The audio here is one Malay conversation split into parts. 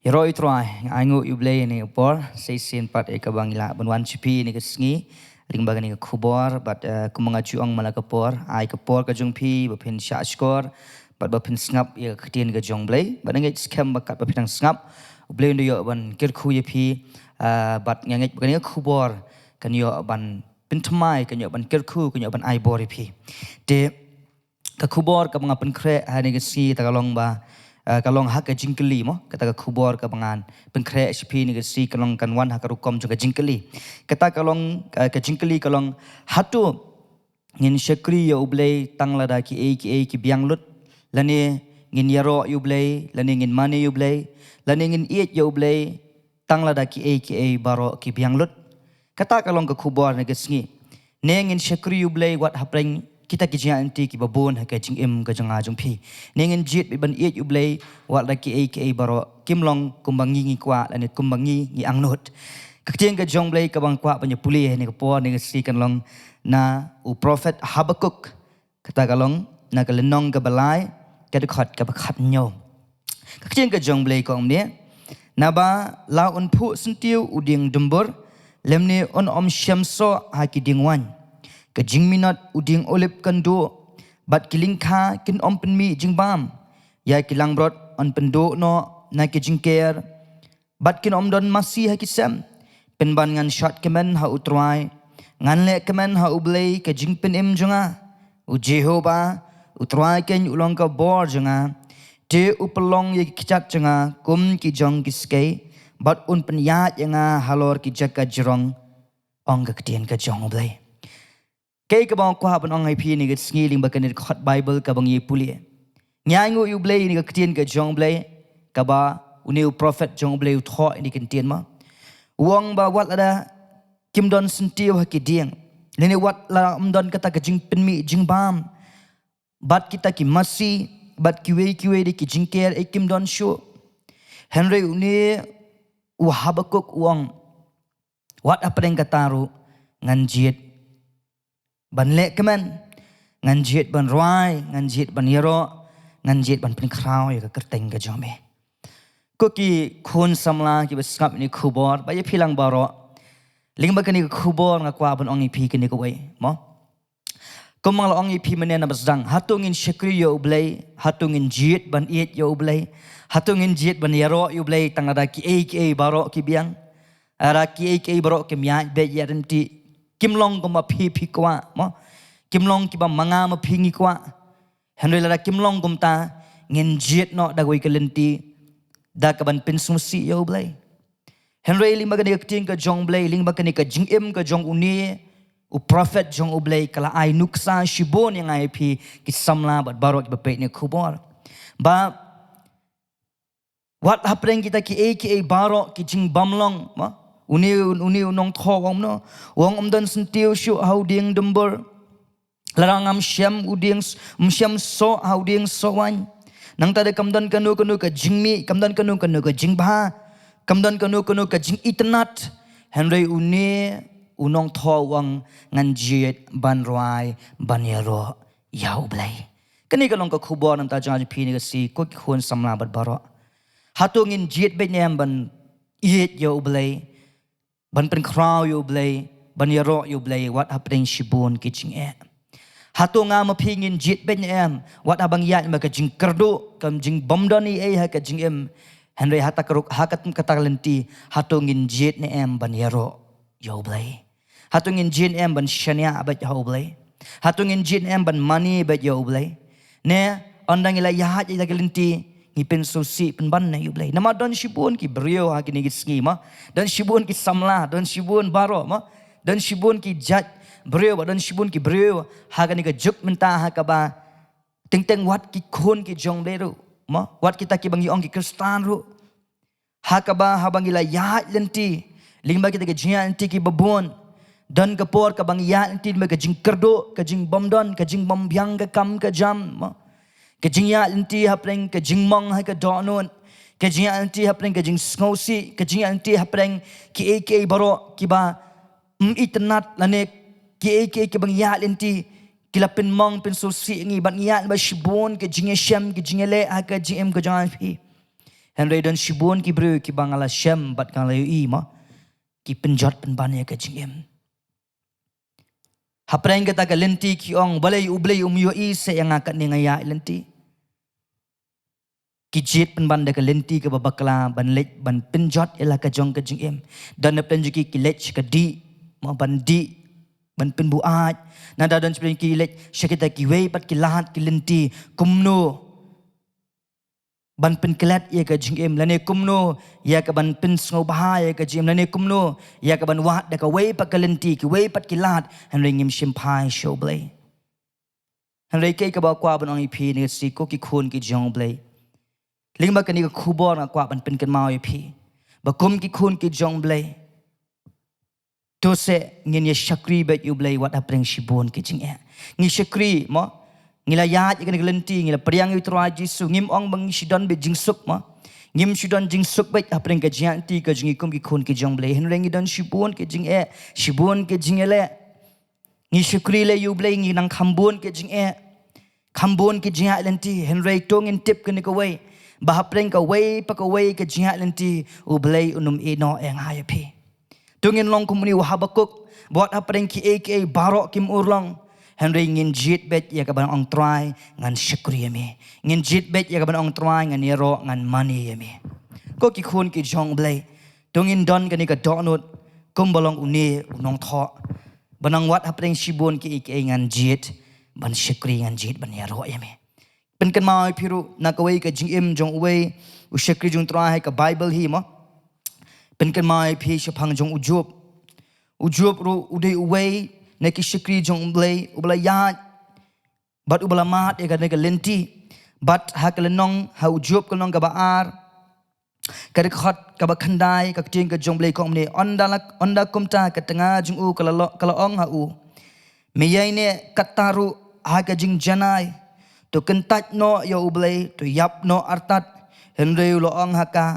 Heroi try angu ublay ni upor seisin pat ekabangila banwan chipi ni kesngi ring bagani khubor but kumangaju ang malakapor ai kapor ka jungpi bapin sha skor but bapin snap ya khtien ka jonglay banangai scam bakat bapin snap ublay ndo yo ban kir khu yepi but ngangai bagani khubor kan yo ban pintmai kan yo ban kir khu kan yo ban ai bor yepi de ka khubor ka mga penkre hani ka si tagalong ba kalong hak jingkeli mo kata khubor ka bangan penkre hp ni ka si kalong kanwan hak rukom juga jingkeli kata kalong ka jingkeli kalong hatu ngin syakri ya ublay tanglada ki ki bianglut lani ngin yaro ublay lani ngin mani ublay lani ngin iet ya ublay tanglada ki baro ki bianglut kata kalong ka khubor ni ka sngi ne ngin syakri ublay wat hapreng kita kijia anti ki babon ha ka jing im ka janga jung phi nengin jit ban iet ublay wat la ki baro kimlong kumbangi ngi kwa lani kumbangi ngi angnot ka tieng ka jong blay ka bang kwa banya puli ni ka po ni si kan long na u prophet Habakuk kata kalong na ka lenong ka balai ka dekhat ka bakhat nyo ka tieng ka jong blay ko omne na ba la un phu sentiu uding dembur lemni on om syamso ha ki dingwan ka jingminat uding olip kando bat kilingkha kin om penmi jingbam ya kilang brot on pendo no na ki jingker bat kin om don masih ha kisam penban ngan shot kemen ha utrai ngan le kemen ha ublay ka jingpen im jonga u Jehova utrai ken ulong ka bor jonga te upelong ye kichat jonga kum ki jong kiske bat un penyat yanga halor ki jaka jerong ong ka ketien ka jong ublay kay kabang kwa ban ong IP ni gat sngiling bakan ni khot Bible kabang ye puli nyangu ublay ni ka ketien ka jong blay kaba uniu prophet jong blay tho ni kan tien ma wong ba wat ada kim don sentiu hakidiang lene wat la don kata ka jing penmi jing bam bat kita ki masi bat kiwe di ki jingker e kim don shu Henry uni Habakuk wong wat apa yang kataru nganjit ban lek kemen nganjit ban roi nganjit ban yero nganjit ban penkrau ya ka kerteng ka jome ko ki khun samla ki besngap ni khubor ba ye philang baro ling ba kani khubor nga kwa ban ongi phi kani ko wei mo komang la ongi phi menen na basdang hatungin syakri yo ublay hatungin jit ban iet yo ublay hatungin jit ban yero ublay tangada ki baro ki biang ara ki baro ki mya be yaranti kimlong ko ma phi kwa mo kimlong ki ba manga ma phi ngi kwa henry la kimlong kum ta ngin jit no da goi kalenti da ka ban pin sumsi yo blay henry ling ba ka ting ka jong blay ling ba ka jing im ka jong uni u prophet jong ublay kala ai nuksa shibon yang ai phi ki samla bat barok ba pe ni khubor ba what happening kita ki barok ki jing bamlong mo uni nong tho wong no wong om dan sentiu shu how ding dembur larang am syam uding syam so how ding so wan nang tade kamdan kanu ka jingmi kamdan kanu ka jingba kamdan kanu ka jing itnat henry uni unong tho wong nganjiet ban roi ban yaro yau blai kani ka long ka khubor nang ta jang phi ni ka si ko khon samla bat baro hatungin jiet be nyam ban iet yau blai ban pen kraw yu blay ban yaro yu blay wat hapeng shibun kitching e hatunga ma phingin jit ben em wat abang yat ma ka jing kerdo kam jing bomdani e ha ka jing em henry hatakruk hakat katalenti hatungin jit ne em ban yaro yu blay hatungin jit em ban shania ba yu blay hatungin jit em ban money ba yu blay ne ondang ila yahat ila kalenti pen sosi pen ban na yublay nama don shibun ki brio ha ki nigit ski ma don shibun ki samla don shibun baro ma don shibun ki jat brio ba don shibun ki brio ha ka ni ka juk menta ha ka ba teng wat ki khon ki jong beru ma wat kita ki bangi ong ki kristan ru ha ka ba ha bangi la ya lenti lingba kita ki jia lenti ki babon don ka por ka bangi ya lenti me ka jing kerdo ka jing bomdon ka jing bom byang ka kam ka jam ma ke jingya inti hapreng ke jingmong hai ke donon ke jingya inti hapreng ke jing sngosi ke jingya inti hapreng ki baro ki ba itnat lane ki bang ya inti kilapin mong pin sosi ngi ban ya ba shibon ke jingya shem ke jingya le ha ke jingem ke jangan phi Henry dan shibun ki bru ki bangala shem bat kang layu i mo ki penjot penban ya ka jingem. Hapreng kata ka lenti ki ong balay ublay umyo i se yang akat ni ngaya lenti. Ki jit penban da ka lenti ka babakla ban lech ban penjot ila ka jong ka jingem. Dan na penjuki ki lech ka di mo ban di ban penbuat. Nada dan sebenarnya ki lech syakita ki wei pat ki lahat ki lenti kumno ban pen kelat ya ka jingem lane kumno ya ka ban pen sngo bahaya ka jim lane kumno ya ka ban wat da ka wei pa kalenti ki wei pat ki lat han ring ngim shimpai show blay han rei ke ka ba kwa ban ong ipi ni si ko ki khun ki jong blay ling ba ka ni ka khubor na kwa ban pen kan mau ipi ba kum ki khun ki jong blay to se ngin ye shakri ba yu blay wat apreng shibon ki jing e ngi shakri mo ngila yat ikan gelenti ngila periang itu rajisu ngim ong bang sidon be jingsuk ma ngim sidon jingsuk baik apreng ke jianti ke jingikum ki khun ke jong blay hen rengi don shibun ke jing e shibun ke jing ele ngi shukri le yu blay ngi nang khambun ke jing e khambun ke jing lenti hen rei tong in tip ke ni ko wei ba apreng ka wei pa ka wei ke jing lenti u blay unum e no eng ha pi tungin long kumuni wa habakuk buat apreng ki aka barok kim urlong Henry ngin jit bet ya kaban ong try ngan syukri yami ngin jit bet ya kaban ong try ngan yero ngan money yami ko ki khun ki jong blay tungin don kani ka donut kumbalong uni unong tho banang wat hapreng shibun ki ik ngan jit ban syukri ngan jit ban yero yami pen kan mai phiru na ka wei ka jing im jong wei u syukri jong try ka bible hi mo pen kan mai phi shapang jong ujub ru udei wei neki syukri jong ublay yat bat ubla mat ega nega lenti bat hakelenong ha ujub kelong ka baar ka dekhot ka bakhandai ka ting ka jong blay kong ne onda kumta ka tengah jong u kala ong ha u meyai ne kataru ha ka jing janai to kentat no ya ublay to yap no artat henre lo ong ha ka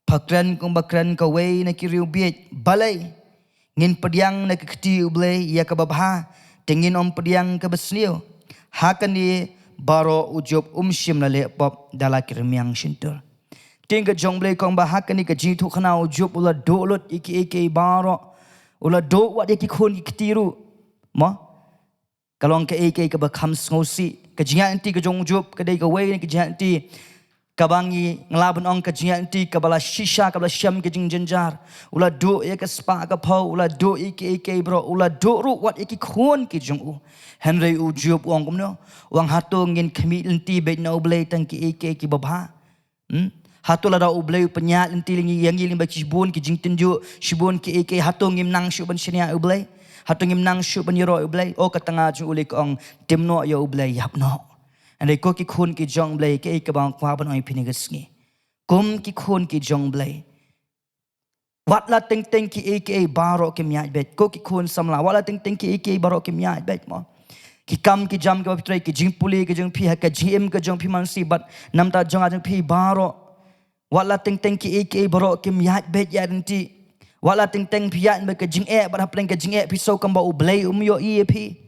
pakran kong bakran ka wei neki riu biet balai ngin pediang na kekti ublay ya ka babha tengin om pediang ka besnio hakani baro ujub shim na le pop dala kirmiang shintur tinga jonglay kong ba hakani ka jitu khana ujub ula dolot iki baro ula do wat iki khun kitiru mo kalong ka ka ba kham ngosi ka jianti ka jongjub ka dei ka wei ka jianti kabangi ngelaban ong kajian ti kabala shisha kabala syam ke jing jenjar ula do ya ke spa ka pau ula do iki bro ula do ru wat iki khon ki jong u henry u job ong kumno wang hatu ngin khami lenti be no blay tang ki babha hatu la da u blay penyat lenti lingi yang ling ba shibun ki jing tenju shibun ki hatu ngim nang shu ban shania u blay hatu ngim nang shu ban yero u blay o ka tanga ju ulik ong timno ya u blay yap no Andai ko ki khun ki jong blay ke ka bang kwa ban oi pinigas ngi kum ki khun ki jong blay wat la ting ki baro ki myat bet ko ki khun samla wala ting ki baro ki myat bet mo ki kam ki jam ki trai ki jing puli ki jing phi ha ka gm ka jong phi man si bat namta jong a jong phi baro wala ting ki baro ki myat bet ya rinti wala ting phi ya ba ka jing ba haplang ka jing phi so kam ba u blay yo phi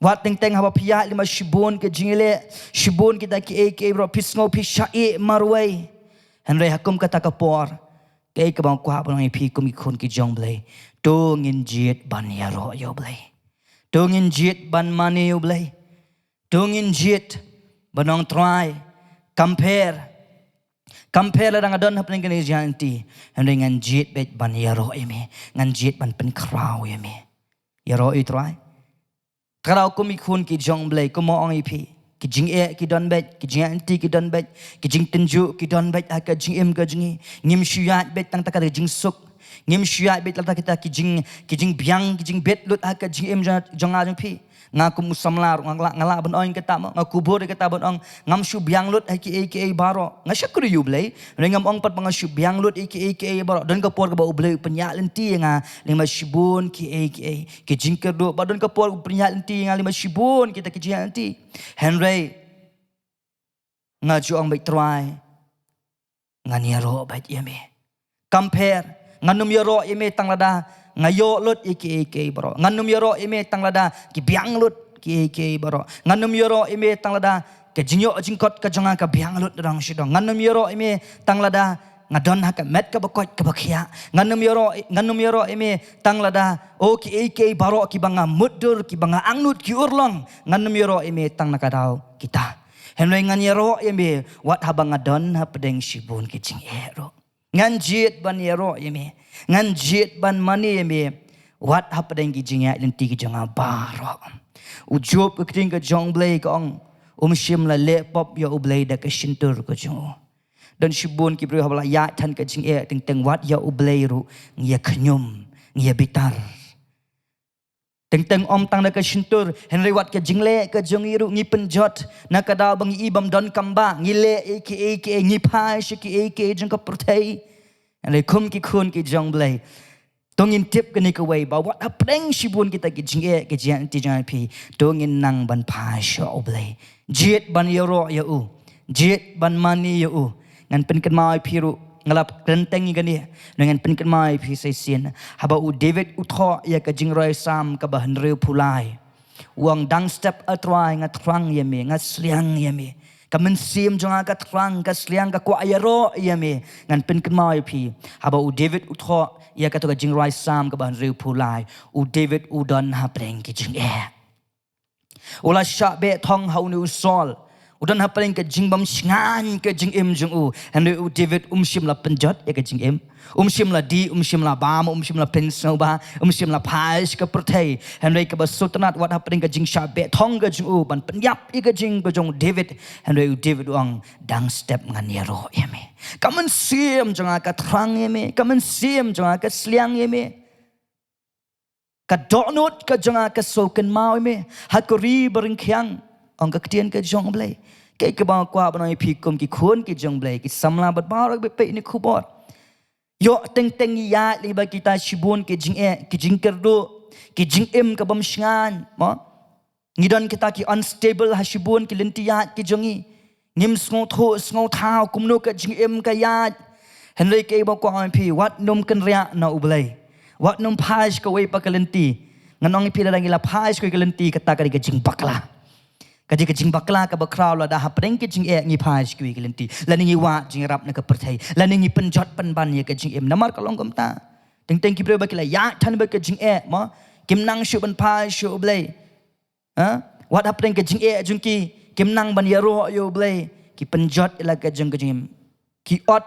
Wat teng haba pihak lima shibun ke jingile shibun kita ki bro pisngo pi syai marwai henry hakum kata kapor ke bang kwa bang pi kum ikun ki jong blay dongin jit ban yaro yo blay dongin jit ban mani yo blay dongin jit banong try compare la dang adon hapning kani janti henry ngan jit bet ban yaro eme ngan jit ban pen kraw eme yaro i try Kalau kami khun ki jong blay ko mo ong ipi ki jing ki don bet ki jing anti ki don bet ki jing tenju ki don bet ka jing ka jing ngim syuat bet tang taka jing suk ngim syuat bet la kita ki jing biang ki jing bet lut ka jing jong a jong pi ngaku musamlar ngala ban ong kata mo ngaku bor kata ban ong ngam syu biang lut ki baro ngasakru yu blay ngam ong pat pang syu biang lut ki baro don ka por ka ba blay penyak lenti nga lima shibun ki jing ka do ba don ka por penyak lenti nga lima shibun kita ki jing lenti henry ngaju ong bai try nganyaro bat yeme compare nganum yaro yeme tang lada ngayo lut iki bro nganum yoro ime tang lada ki biang lut ki bro nganum yoro ime tang lada ke jingyo jingkot ke jonga ka biang lut rang sidong nganum yoro ime tanglada ngadon haka met ka bakot ka bakhia nganum yoro ime tanglada o ki ek baro ki banga mudur ki banga angnut ki urlong nganum yoro ime tang nakadau kita henloi ngan yoro ime wat habang ngadon ha pedeng sibun ki jing ero ngan jit ban yero ime ngan jit ban mani ime wat ha pedeng ki jing ya lenti ki jonga baro ujub ke ting ke jong blai kong shim la le pop ya ublai da ke shintur ke jong dan shibun ki bri habla ya than ke jing e ting teng wat ya ublai ru ngia khnyum ngia bitar teng teng om tang da ke shintur henry wat ke jing le ke jong iru ngi penjot na ka da bang i bam don kamba ngi le e ngi phai shi ki jong ka prothei and kum ki khun ki jong blai tongin tip ke ni ke wei ba wat apreng shibun kita ki jing e ke jian ti jang pi tongin nang ban pha sho oblei jet ban yoro ya u jet ban mani ya u ngan pen kan mai pi ru ngalap klenteng ni gani dengan pen kan mai pi sai sin haba u david u tho ya ke jing roi sam ka ba han reu phulai wang dang step atrai ngat trang ye me ngat sliang ye me kamen sim jonga ka trang ka sliang ka kwa yaro ye me ngan pen kan mai pi haba u david u tho ya ka to ka jing rai sam ka ban reu phulai u david u don ha preng ki jing e ula sha be thong hau nu sol u don ha preng ka jing bam sngan ka jing em jung u and u david shim la penjot ya ka jing em shim la di shim la bam shim la pen so ba shim la phais ka prothei and ka ba sultanat wat ha preng ka jing sha be thong ka jing u ban penyap i ka jing ka jong david and u david ong dang step ngan yaro ya me kamen sim jonga ka trang ye me kamen sim jonga ka sliang ye me ka donut ka jonga ka soken mau me hakuri bering khyang ong ka ktien ka jong blai ke ka ba kwa banai phi kum ki khun ki jong blai ki samla bat ba rak be pe ni khubot yo teng teng ya li ba kita shibun ki jing e ki jing kerdo ki jing em ka bam shngan mo ngidon kita ki unstable ha shibun ki lentiya ki jongi nim sngo tho sngo thao kumno ka jing em ka ya henry ke ba kwa phi wat num kan ria na ublai wat num phaj ka wei pa kalenti nganong phi la ngila phaj ko kalenti ka ta ka jing bakla ka jing bakla ka ba kraw la da ha preng ki jing e ngi phaj ki kalenti la ni wa jing rap na ka perthai la ni penjot pan ban ye ka jing em namar ka long kam ta teng teng ki bre ba ki la ya than ba ka jing e mo kim nang shu ban phaj shu ublai ha wat ha preng ka jing e jung ki kim nang ban yaro yo blai ki penjot ila ka jong ka jing ki ot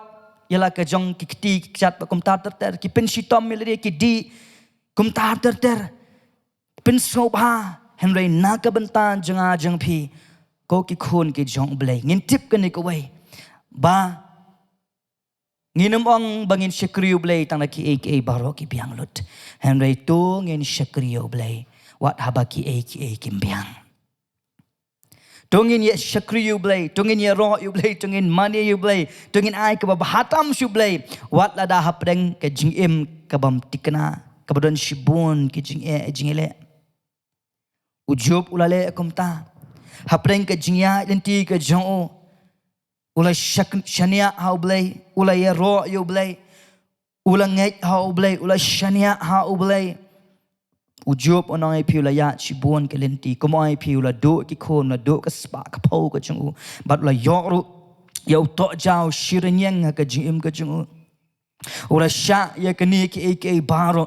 ila ka jong ki kti ki chat pa kum tar ter ki pen shitom mele ki di kum tar ter pen so ba henry na ka bantan jonga jong phi ko ki khun ki jong blai ngin tip ka ni ko wei ba nginum ong bangin shakriu blai tang na ki ak baro ki biang lut henry to ngin shakriu blai wat haba ki ak kim biang tungin ye shakri you blay tungin ye ro you blay tungin money you blay tungin ai ka bahatam shu blay wat la da hapreng ka jing em ka bam tikna ka badon shibun ki jing e jing ele ujub ulale kumta hapreng ka jing ya lenti ka jong ula shania how blay ula ye ro you blay ula ngai how blay ula shania how blay ujub onai piula ya chibon kelenti komai piula do ki khon na do ka spa ka pho ka chung bat la yoru yo to jao shirnyang ka jim ka chung ora sha ya ka ni ki ak baro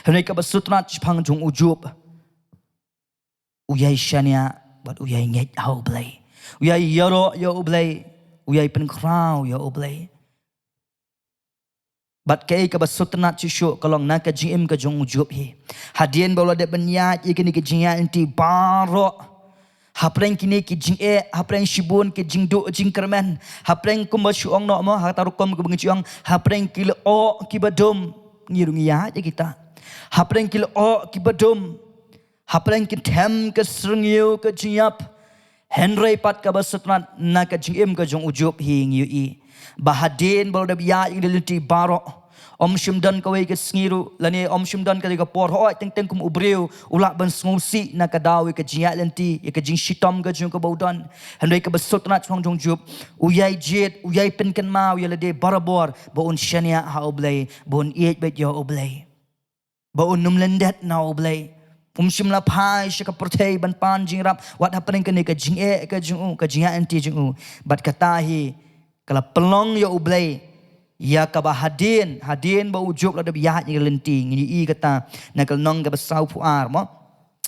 hne ka basutra phang chung ujub uyai shania bat uyai nget how blai uyai yoro yo blai uyai pen kraw yo blai bat ke ka basutna chisho kalong na ka gm ka jong ujub hi hadien bola de benya ikini ki jinya anti baro hapreng kini ki jing e hapreng shibun ki jing do jing kermen hapreng kum chuong no mo ha tarukom ku bngiang hapreng kilo o ki badum ngirungia je kita hapreng kilo o ki badum hapreng ki them ka srngyu ka jiap henry pat ka basutna na ka gm ka jong ujub hi ngi i bahadin bola de ya ingiliti baro shimdan ka wei ka sngiru lani shimdan ka ka por hoi teng teng kum ubreu ula ban sngosi na ka dawi ka jia lenti ka jing shitom ka jung ka bodon handai ka basotna chong jong jup uyai jet uyai pen kan mau yala de barabor bo un shania ha oblay bo un iet bet yo oblay bo un numlendet na oblay Simla pai shaka protei ban pan jing rap wat happening ke ni ke jing ke jing ke jing anti jing bat kata hi kala pelong yo ublay ya ka ba hadin ba ujuk la de ya ni lenti ni kata na kal nong ka ba sau pu ar mo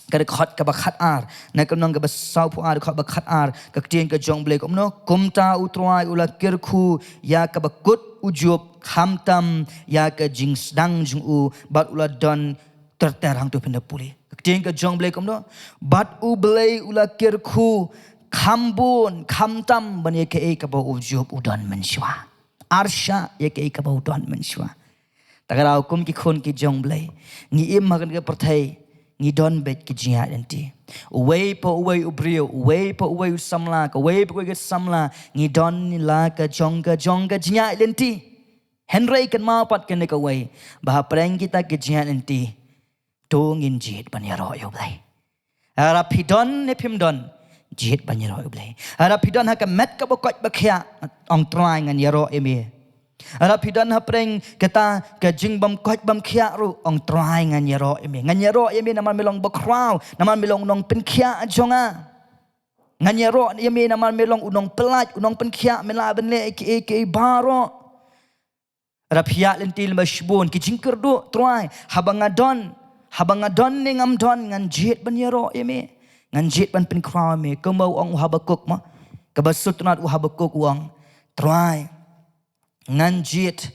ka khot ka ba khat ar na kal nong ka ba sau pu ar khot ba khat ar ka tieng ka jong blay kom no kumta utroi ula kirkhu ya ka ba kut ujuk khamtam ya ka jing sedang jing bat ula don terterang tu pinda puli tieng ka jong blay kom no bat u blay ula kirkhu khambun khamtam ban ye ke ka ba ujuk udan menshwa Arsha ye ke ikabau tuan menshwa. Tagara hukum ki khon ki jong blay. Ngi im makan ke perthai. Ngi don bet ki jia nanti. Uway po uway ubrio. Uway po uway samla. Uway po uway samla. Ngi don ni la ka jong ka jia nanti. Henry kan mau pat kan ka uway. Baha preng kita ki jia nanti. To ngin jit ban ya ro yo blay. Ara pidon ne pim don. Jihit ban yaro ublay. Ara pidan ha ka met ka bokot bakhya ong try ngan yaro eme. Ara pidan ha preng kata ka jing bam kot bam khya ru ong try ngan yaro eme. Ngan yaro eme naman milong bakraw, naman milong nong pen khya jonga. Ngan yaro eme naman milong unong pelat, unong pen khya mela ben le ke baro. Ara pia lentil mashbun ki jing kerdu try habangadon ni ngam don ngan jihit ban yaro eme. Ngan jit ban pen kraw me kemau ong Habakuk ma kabasut nat Habakuk wang try ngan jit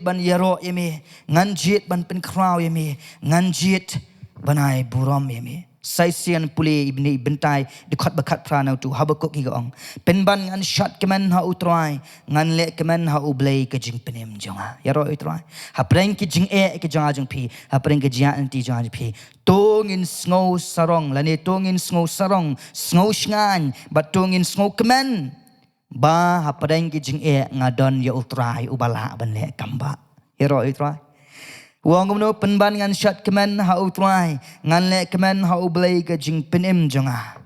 ban yaro eme ngan jit ban pen kraw eme ngan jit banai buram eme saisian puli ibni bentai dekat bakat prana tu Habakuk hi ong pen ban ngan shat kemen ha utrai ngan le kemen ha ublay ke jing penem jonga yaro utrai ha preng ki jing ke jonga jong pi ha preng ke jia anti jonga pi tongin snow sarong lani tongin snow sarong snow shngan bat tongin snow kemen ba ha preng ki jing ngadon ya utrai ubala ban le kamba yaro utrai Wang kumno penban ngan shat kemen ha utrai ngan le kemen ha ublay ke jing penim jonga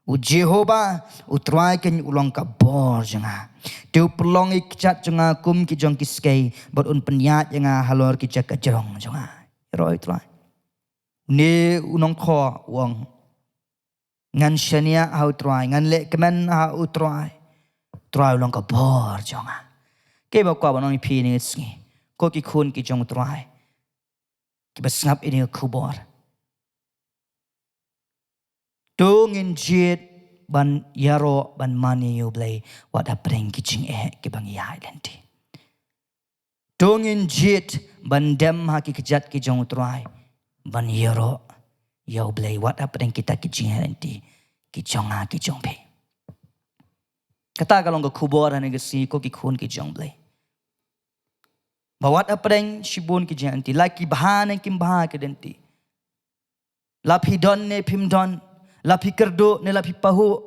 u Jehovah utrai ken ulong ka bor jonga teu pelong ikchat jonga kum ki jong kiskei bot un penyat jonga halor ki jak jong jonga ro utrai ne unong kho wang ngan shania ha utrai ngan le kemen ha utrai trai ulong ka bor jonga ke ba kwa banong pi ni sngi ko ki khun ki jong utrai Kibasngap ini kubor. Tungin jit ban yaro ban mani yublay wada preng kiching kibang yai lenti. Tungin jit ban dem ha kikijat ki jong utrai ban yaro yublay wada preng kita kiching lenti ki jong pe. Kata kalong ka kubor ane gasi ko ki khun ki jong blay. Bawat apreng shibun ki janti laki bahan kim baha ke denti lapi don ne pim don lapi kerdo ne lapi pahu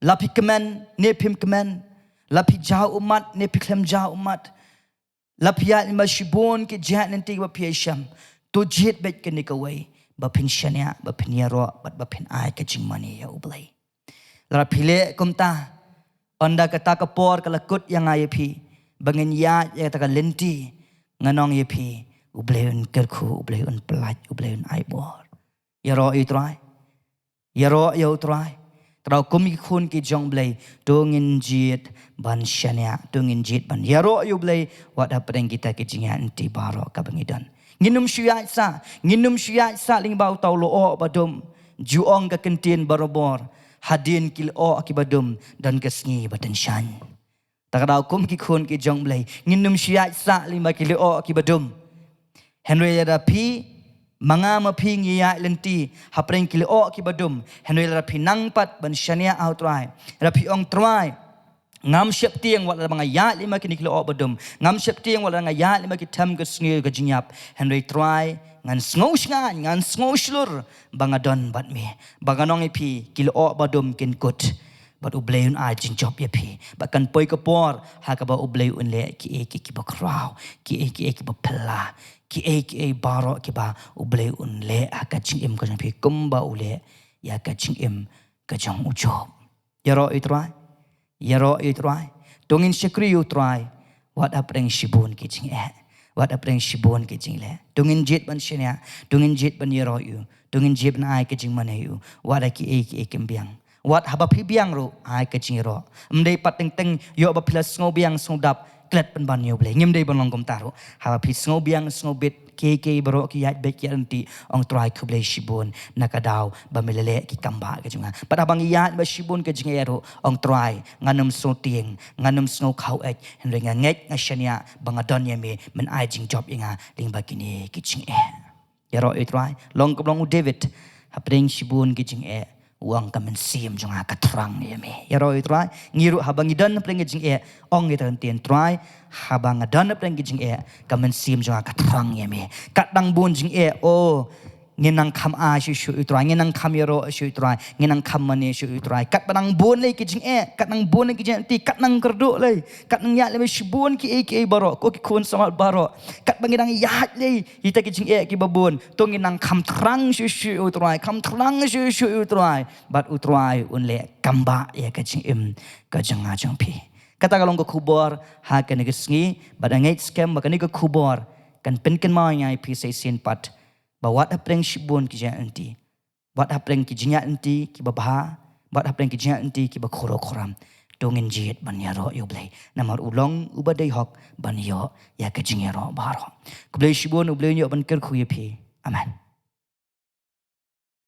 lapi kemen ne pim kemen lapi jauh umat ne piklem jauh umat lapi ya lima shibun ki jat nanti wa piasham tu jit bet ke nikawai ba pin shania ba pin yaro ba pin ai ke jingmani ya ublay lapi le kumta onda kata kapor kalakut yang ayapi Bangin ya taka lenti nganong yepi ubleun kerku ubleun pelat ubleun aibor yaro itrai yaro yo trai trau kumi khun ki jong blay dongin jit ban shania dongin jit ban yaro yo blay wat apreng kita ki jingan ti baro ka bangidan nginum syai sa ling bau tau lo o badum juong ka kentin barobor hadin kil o akibadum dan kesngi badan shan Takadau kum ki khun ki jong blay nginum syai sa lima kilo o ki badum Henry ada pi manga ma pi ngiya lenti hapreng kilo o ki badum Henry ada pi nangpat ban shania outrai rapi ong trai ngam syap tiang wala mga ya lima kilo o badum ngam syap tiang wala nga ya lima ki tam ke sngi ke jinyap Henry trai ngan sngo shlur bangadon bat me banganong ipi kilo o badum kin kut Bat ublay un ajin job ya pi. Bahkan poi kapor haka ba ublay un le ki ba kraw, ki ba pela, ki baro ki ba ublay un le haka chingim ka pi kumba ule ya ka chingim ka jong ujob. Yaro itrai. Tungin syakri utrai wat apreng shibun ki ching wat apreng shibon ke jing le tungin jet ban shenia tungin jet ban yero yu tungin jet na ai ke jing man yu wat ki e kembiang wat haba phi biang ro ai ke jing ro mdei pat teng yo ba plus ngo biang so dap klet ban ban yo ble ngim dei ban long kom taro haba phi ngo biang ngo bit ke bro ki yat bek yanti ong try kuble shibon nakadaw ba melele ki kamba ke junga pada bang yat ba shibon ke jingero ong try nganum so tieng nganum snow khau ek henrenga ngek ngashania bang adon yeme men ai jing job inga ling ba kini ki jing yaro e try long kom long David hapring shibon ki jing uang kamen sim junga katrang yeme yaro e try ngiru habang idan pring jing ong ngitan tien try habang adan pring jing kamen sim junga katrang yeme katang bun jing o nginang kham a shu utrai nginang kham yaro shu utrai nginang kham mane shu utrai kat banang bon le ki jing katang bon ki jing ti katang kerdu le katang ya le shibun ki baro ko ki kun samat baro kat bangidang ya le ita ki jing ki babun to nginang kham trang shu utrai kham trang shu utrai bat utrai un le kamba ya ka jing ka janga jang pi kata kalong ko kubor ha ka ni gisngi badangait scam ba ka ni ko kubor kan penken ma ngai pi sai sin pat bawat apreng shibun ki janti wat apreng ki jinya anti ki babha wat apreng ki jinya anti ki bakhoro khoram dongin jit ban yaro yo blai namar ulong ubadai hok ban yo ya ka jinya ro baro kublai shibun ublai yo ban ker khuye phi amen